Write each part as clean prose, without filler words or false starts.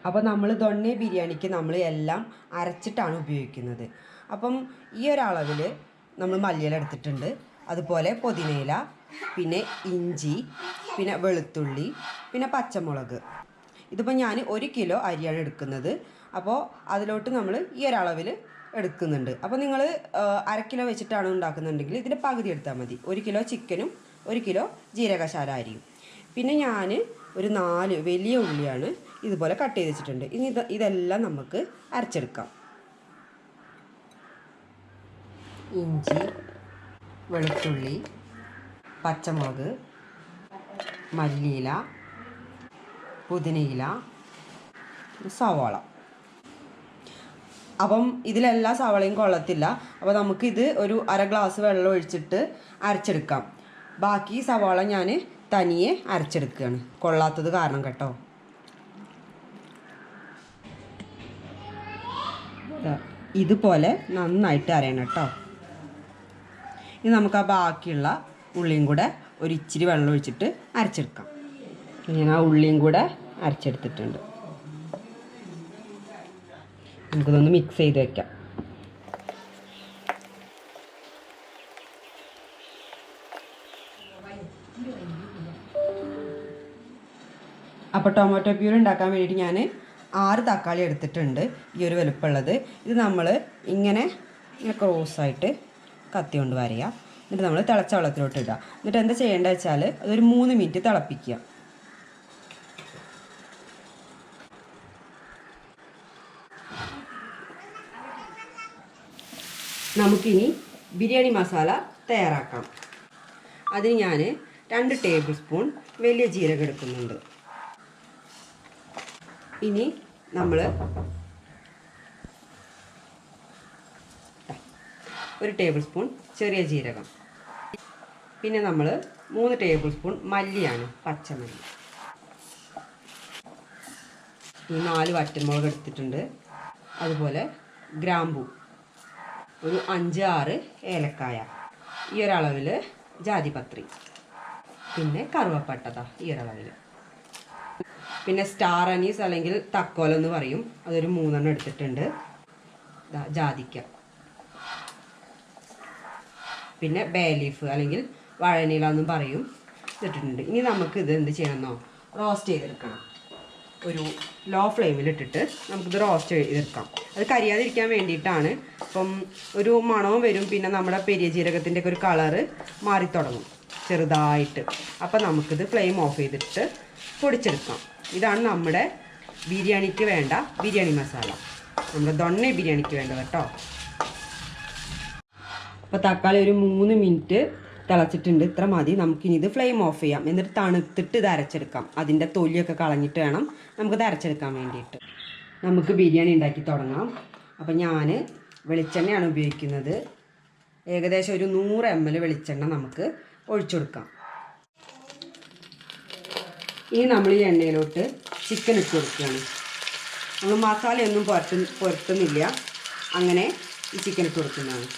അപ്പോൾ നമ്മൾ ദൊണ്ണെ ബിരിയാണിക്ക് നമ്മൾ എല്ലാം അരച്ചിട്ടാണ് ഉപയോഗിക്കുന്നത്. അപ്പം ഈ ഒരളവിൽ നമ്മൾ മല്ലിയില എടുത്തിട്ടുണ്ട്, അതുപോലെ പുതിനയില, പിന്നെ ഇഞ്ചി, പിന്നെ വെളുത്തുള്ളി, പിന്നെ പച്ചമുളക്. ഇതിപ്പോൾ ഞാൻ 1 കിലോ അരിയാണ് എടുക്കുന്നത്. അപ്പോൾ അതിലോട്ട് നമ്മൾ ഈ ഒരളവിൽ എടുക്കുന്നുണ്ട്. അപ്പോൾ നിങ്ങൾ 1/2 കിലോ വെച്ചിട്ടാണ് ഉണ്ടാക്കുന്നുണ്ടെങ്കിൽ ഇതിൻ്റെ പകുതി എടുത്താൽ മതി. 1 കിലോ ചിക്കനും 1 കിലോ ജീരകശാല അരിയും. പിന്നെ ഞാൻ ഒരു 4 വലിയ ഉള്ളിയാണ് ഇതുപോലെ കട്ട് ചെയ്ത് വെച്ചിട്ടുണ്ട്. ഇനി ഇതെല്ലാം നമുക്ക് അരച്ചെടുക്കാം. ഇഞ്ചി, വെളുത്തുള്ളി, പച്ചമുളക്, മല്ലിയില, പുതിനയില, സവാള. അപ്പം ഇതിലെല്ലാ സവാളയും കൊള്ളത്തില്ല. അപ്പോൾ നമുക്കിത് ഒരു 1/2 ഗ്ലാസ് വെള്ളം ഒഴിച്ചിട്ട് അരച്ചെടുക്കാം. ബാക്കി സവാള ഞാൻ തനിയെ അരച്ചെടുക്കുകയാണ്, കൊള്ളാത്തത് കാരണം കേട്ടോ. ഇതുപോലെ നന്നായിട്ട് അരയണം കേട്ടോ. ഇനി നമുക്ക് ആ ബാക്കിയുള്ള ഉള്ളിയും കൂടെ ഒരു ഇച്ചിരി വെള്ളം ഒഴിച്ചിട്ട് അരച്ചെടുക്കാം. ഞാൻ ആ ഉള്ളിയും കൂടെ അരച്ചെടുത്തിട്ടുണ്ട്. നമുക്കിതൊന്ന് മിക്സ് ചെയ്ത് വയ്ക്കാം. അപ്പോൾ ടൊമാറ്റോ പ്യൂരി ഉണ്ടാക്കാൻ വേണ്ടിയിട്ട് ഞാൻ 6 തക്കാളി എടുത്തിട്ടുണ്ട്, ഈ ഒരു വലുപ്പമുള്ളത്. ഇത് നമ്മൾ ഇങ്ങനെ ക്രോസായിട്ട് കത്തി കൊണ്ട് വരയുക. എന്നിട്ട് നമ്മൾ തിളച്ച വെള്ളത്തിലോട്ട് ഇടുക. എന്നിട്ട് എന്താ ചെയ്യേണ്ടത് വെച്ചാൽ അതൊരു 3 മിനിറ്റ് തിളപ്പിക്കുക. നമുക്കിനി ബിരിയാണി മസാല തയ്യാറാക്കാം. അതിന് ഞാൻ 2 ടേബിൾ സ്പൂൺ വലിയ ജീരകം എടുക്കുന്നുണ്ട്. ഇനി നമ്മൾ 1 ടേബിൾ സ്പൂൺ ചെറിയ ജീരകം, പിന്നെ നമ്മൾ 3 ടേബിൾ സ്പൂൺ മല്ലിയാണ്, പച്ചമല്ലി. ഈ 4 വറ്റൽമുളക് എടുത്തിട്ടുണ്ട്. അതുപോലെ ഗ്രാമ്പൂ ഒരു 5-6 ഏലക്കായ, ഈ ഒരളവിൽ ജാതിപത്രി, പിന്നെ കറുവപ്പട്ട ഈ ഒരളവിൽ, പിന്നെ സ്റ്റാർ അനീസ് അല്ലെങ്കിൽ തക്കോലം എന്ന് പറയും, അതൊരു 3 എണ്ണം എടുത്തിട്ടുണ്ട്. ജാതിക്ക, പിന്നെ ബേ ലീഫ് അല്ലെങ്കിൽ വഴനില എന്നും പറയും, ഇട്ടിട്ടുണ്ട്. ഇനി നമുക്കിത് എന്ത് ചെയ്യണമെന്നോ റോസ്റ്റ് ചെയ്തെടുക്കണം. ഒരു ലോ ഫ്ലെയിമിലിട്ടിട്ട് നമുക്കിത് റോസ്റ്റ് ചെയ്തെടുക്കാം. അത് കരിയാതിരിക്കാൻ വേണ്ടിയിട്ടാണ്. അപ്പം ഒരു മണവും വരും, പിന്നെ നമ്മുടെ പെരിയ ജീരകത്തിൻ്റെ ഒക്കെ ഒരു കളറ് മാറിത്തുടങ്ങും ചെറുതായിട്ട്. അപ്പം നമുക്കിത് ഫ്ലെയിം ഓഫ് ചെയ്തിട്ട് പൊടിച്ചെടുക്കാം. ഇതാണ് നമ്മുടെ ബിരിയാണിക്ക് വേണ്ട ബിരിയാണി മസാല, നമ്മുടെ ദൊണ്ണെ ബിരിയാണിക്ക് വേണ്ടത് കേട്ടോ. അപ്പോൾ തക്കാളി ഒരു 3 മിനിറ്റ് തിളച്ചിട്ടുണ്ട്, ഇത്ര മതി. നമുക്കിനി ഇത് ഫ്ലെയിം ഓഫ് ചെയ്യാം. എന്നിട്ട് തണുത്തിട്ട് ഇത് അരച്ചെടുക്കാം. അതിൻ്റെ തൊലിയൊക്കെ കളഞ്ഞിട്ട് വേണം നമുക്കിത് അരച്ചെടുക്കാൻ വേണ്ടിയിട്ട്. നമുക്ക് ബിരിയാണി ഉണ്ടാക്കി തുടങ്ങാം. അപ്പോൾ ഞാൻ വെളിച്ചെണ്ണയാണ് ഉപയോഗിക്കുന്നത്. ഏകദേശം ഒരു 100 ml വെളിച്ചെണ്ണ നമുക്ക് ഒഴിച്ചു കൊടുക്കാം. ഇനി നമ്മൾ ഈ എണ്ണയിലോട്ട് ചിക്കൻ ഇട്ട് കൊടുക്കുകയാണ്. നമ്മൾ മസാലയൊന്നും പുരട്ടുന്നില്ല, അങ്ങനെ ഈ ചിക്കൻ ഇട്ട് കൊടുക്കുന്നതാണ്.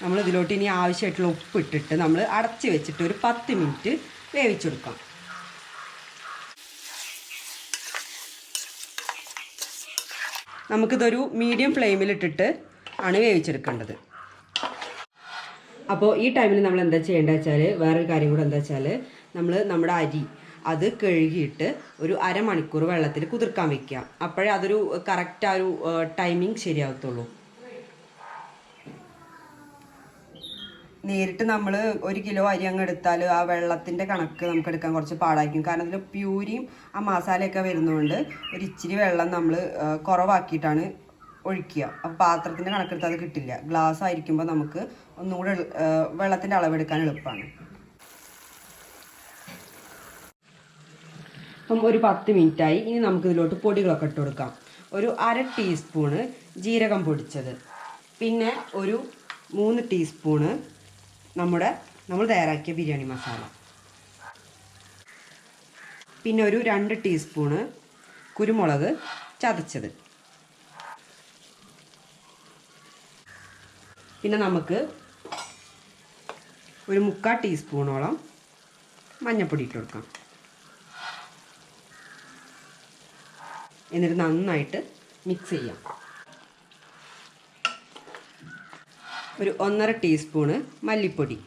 നമ്മൾ ഇതിലോട്ട് ഇനി ആവശ്യമായിട്ടുള്ള ഉപ്പ് ഇട്ടിട്ട് നമ്മൾ അടച്ച് വെച്ചിട്ട് ഒരു 10 മിനിറ്റ് വേവിച്ചെടുക്കാം. നമുക്കിതൊരു മീഡിയം ഫ്ലെയിമിലിട്ടിട്ട് ആണ് വേവിച്ചെടുക്കേണ്ടത്. അപ്പോൾ ഈ ടൈമിൽ നമ്മൾ എന്താ ചെയ്യേണ്ടത് വെച്ചാൽ, വേറൊരു കാര്യം കൂടെ എന്താ വെച്ചാൽ, നമ്മുടെ അരി അത് കഴുകിയിട്ട് ഒരു അരമണിക്കൂർ വെള്ളത്തിൽ കുതിർക്കാൻ വെക്കുക. അപ്പോഴേ അതൊരു കറക്റ്റ് ആ ഒരു ടൈമിങ് ശരിയാകത്തുള്ളൂ. നേരിട്ട് നമ്മൾ 1 കിലോ അരി അങ്ങ് എടുത്താൽ ആ വെള്ളത്തിൻ്റെ കണക്ക് നമുക്ക് എടുക്കാൻ കുറച്ച് പാടായിരിക്കും. കാരണം അതിൽ പ്യൂരിയും ആ മസാലയൊക്കെ വരുന്നതുകൊണ്ട് ഒരു ഇച്ചിരി വെള്ളം നമ്മൾ കുറവാക്കിയിട്ടാണ് ഒഴിക്കുക. അപ്പോൾ പാത്രത്തിൻ്റെ കണക്കെടുത്ത് അത് കിട്ടില്ല. ഗ്ലാസ് ആയിരിക്കുമ്പോൾ നമുക്ക് ഒന്നുകൂടെ വെള്ളത്തിൻ്റെ അളവെടുക്കാൻ എളുപ്പമാണ്. അപ്പം ഒരു 10 മിനിറ്റായി. ഇനി നമുക്കിതിലോട്ട് പൊടികളൊക്കെ ഇട്ട് കൊടുക്കാം. ഒരു 1/2 ടീസ്പൂണ് ജീരകം പൊടിച്ചത്, പിന്നെ ഒരു 3 ടീസ്പൂണ് നമ്മൾ തയ്യാറാക്കിയ ബിരിയാണി മസാല, പിന്നെ ഒരു 2 ടീസ്പൂണ് കുരുമുളക് ചതച്ചത്, പിന്നെ നമുക്ക് ഒരു 3/4 ടീസ്പൂണോളം മഞ്ഞൾപ്പൊടി ഇട്ട് കൊടുക്കാം. എന്നിട്ട് നന്നായിട്ട് മിക്സ് ചെയ്യാം. ഒരു 1/2 ടീസ്പൂണ് മല്ലിപ്പൊടി,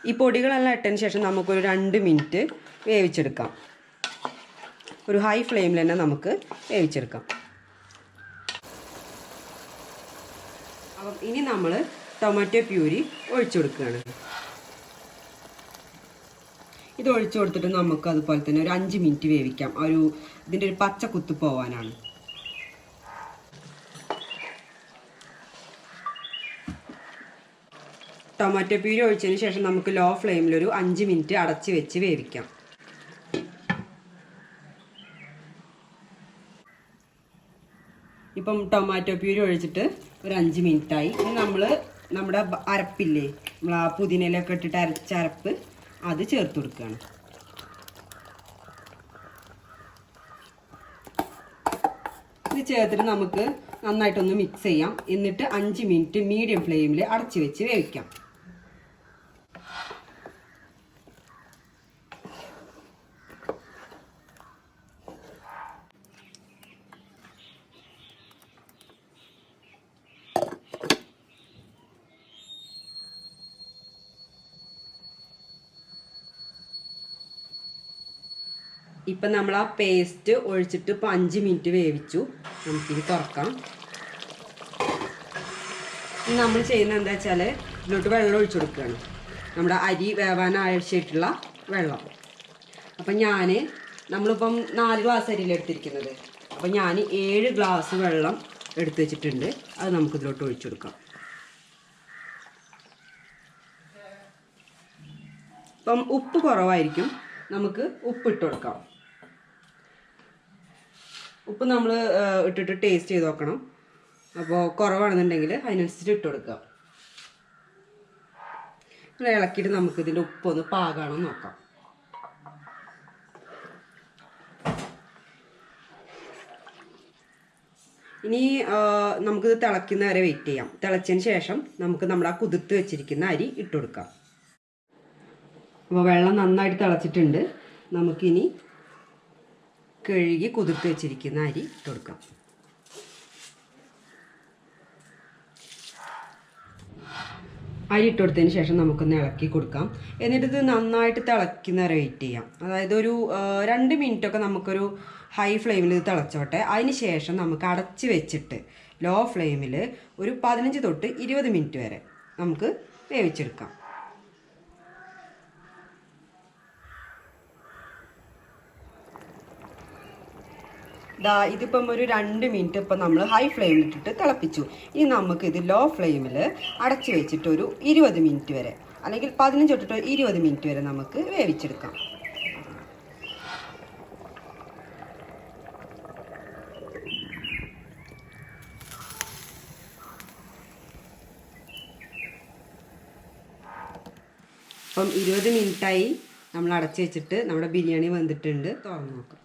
ഈ പൊടികളെല്ലാം ഇട്ടതിന് ശേഷം നമുക്കൊരു 2 മിനിറ്റ് വേവിച്ചെടുക്കാം. ഒരു ഹൈ ഫ്ലെയിമിൽ തന്നെ നമുക്ക് വേവിച്ചെടുക്കാം. അപ്പം ഇനി നമ്മൾ ടൊമാറ്റോ പ്യൂരി ഒഴിച്ചു കൊടുക്കുകയാണ്. ഇത് ഒഴിച്ചു കൊടുത്തിട്ട് നമുക്ക് അതുപോലെ തന്നെ ഒരു 5 മിനിറ്റ് വേവിക്കാം. ഇതിൻ്റെ ഒരു പച്ച കുത്ത് പോവാനാണ്. ടൊമാറ്റോ പ്യൂരി ഒഴിച്ചതിന് ശേഷം നമുക്ക് ലോ ഫ്ലെയിമിൽ ഒരു 5 മിനിറ്റ് അടച്ച് വെച്ച് വേവിക്കാം. ഇപ്പം ടൊമാറ്റോ പ്യൂരി ഒഴിച്ചിട്ട് ഒരു 5 മിനിറ്റായി. ഇനി നമ്മുടെ അരപ്പില്ലേ, നമ്മൾ ആ പുതിനയിലൊക്കെ ഇട്ടിട്ട് അരച്ച അരപ്പ് അത് ചേർത്ത് കൊടുക്കുകയാണ്. ഇത് ചേർത്തിട്ട് നമുക്ക് നന്നായിട്ടൊന്ന് മിക്സ് ചെയ്യാം. എന്നിട്ട് 5 മിനിറ്റ് മീഡിയം ഫ്ലെയിമിൽ അടച്ച് വെച്ച് വേവിക്കാം. ഇപ്പം നമ്മൾ ആ പേസ്റ്റ് ഒഴിച്ചിട്ട് ഇപ്പോൾ 5 മിനിറ്റ് വേവിച്ചു. നമുക്കിത് തുറക്കാം. നമ്മൾ ചെയ്യുന്നത് എന്താ വെച്ചാൽ ഇതിലോട്ട് വെള്ളം ഒഴിച്ചു കൊടുക്കുകയാണ്. നമ്മുടെ അരി വേവാൻ ആവശ്യമായിട്ടുള്ള വെള്ളം. അപ്പം നമ്മളിപ്പം 4 ഗ്ലാസ് അരിയിൽ എടുത്തിരിക്കുന്നത്. അപ്പം ഞാൻ 7 ഗ്ലാസ് വെള്ളം എടുത്ത് വെച്ചിട്ടുണ്ട്. അത് നമുക്കിതിലോട്ട് ഒഴിച്ചു കൊടുക്കാം. ഇപ്പം ഉപ്പ് കുറവായിരിക്കും, നമുക്ക് ഉപ്പ് ഇട്ട് കൊടുക്കാം. ഉപ്പ് നമ്മൾ ഇട്ടിട്ട് ടേസ്റ്റ് ചെയ്ത് നോക്കണം. അപ്പോൾ കുറവാണെന്നുണ്ടെങ്കിൽ അതിനനുസരിച്ച് ഇട്ട് കൊടുക്കുക. ഇളക്കിയിട്ട് നമുക്കിതിൻ്റെ ഉപ്പൊന്ന് പാകാണോ നോക്കാം. ഇനി നമുക്കിത് തിളയ്ക്കുന്ന വരെ വെയിറ്റ് ചെയ്യാം. തിളച്ചതിന് ശേഷം നമുക്ക് നമ്മുടെ ആ കുതിർത്ത് വെച്ചിരിക്കുന്ന അരി ഇട്ട് കൊടുക്കാം. അപ്പോൾ വെള്ളം നന്നായിട്ട് തിളച്ചിട്ടുണ്ട്. നമുക്കിനി കഴുകി കുതിർത്ത് വെച്ചിരിക്കുന്ന അരി ഇട്ട് കൊടുക്കാം. അരി ഇട്ട് കൊടുത്തതിന് ശേഷം നമുക്കൊന്ന് ഇളക്കി കൊടുക്കാം. എന്നിട്ട് ഇത് നന്നായിട്ട് തിളയ്ക്കുന്ന വരെ വെയിറ്റ് ചെയ്യാം. അതായത് ഒരു 2 മിനിറ്റൊക്കെ നമുക്കൊരു ഹൈ ഫ്ലെയിമിൽ ഇത് തിളച്ചോട്ടെ. അതിന് ശേഷം നമുക്ക് അടച്ച് വെച്ചിട്ട് ലോ ഫ്ലെയിമിൽ ഒരു 15 തൊട്ട് 20 മിനിറ്റ് വരെ നമുക്ക് വേവിച്ചെടുക്കാം. ഇതിപ്പം ഒരു 2 മിനിറ്റ് ഇപ്പം നമ്മൾ ഹൈ ഫ്ലെയിമിൽ ഇട്ടിട്ട് തിളപ്പിച്ചു. ഇനി നമുക്കിത് ലോ ഫ്ലെയിമിൽ അടച്ച് വെച്ചിട്ട് ഒരു 20 മിനിറ്റ് വരെ, അല്ലെങ്കിൽ 15 തൊട്ടിട്ട് 20 മിനിറ്റ് വരെ നമുക്ക് വേവിച്ചെടുക്കാം. അപ്പം 20 മിനിറ്റായി നമ്മൾ അടച്ച് വെച്ചിട്ട് നമ്മുടെ ബിരിയാണി വെന്തിട്ടുണ്ട്. തുറന്ന് നോക്കാം.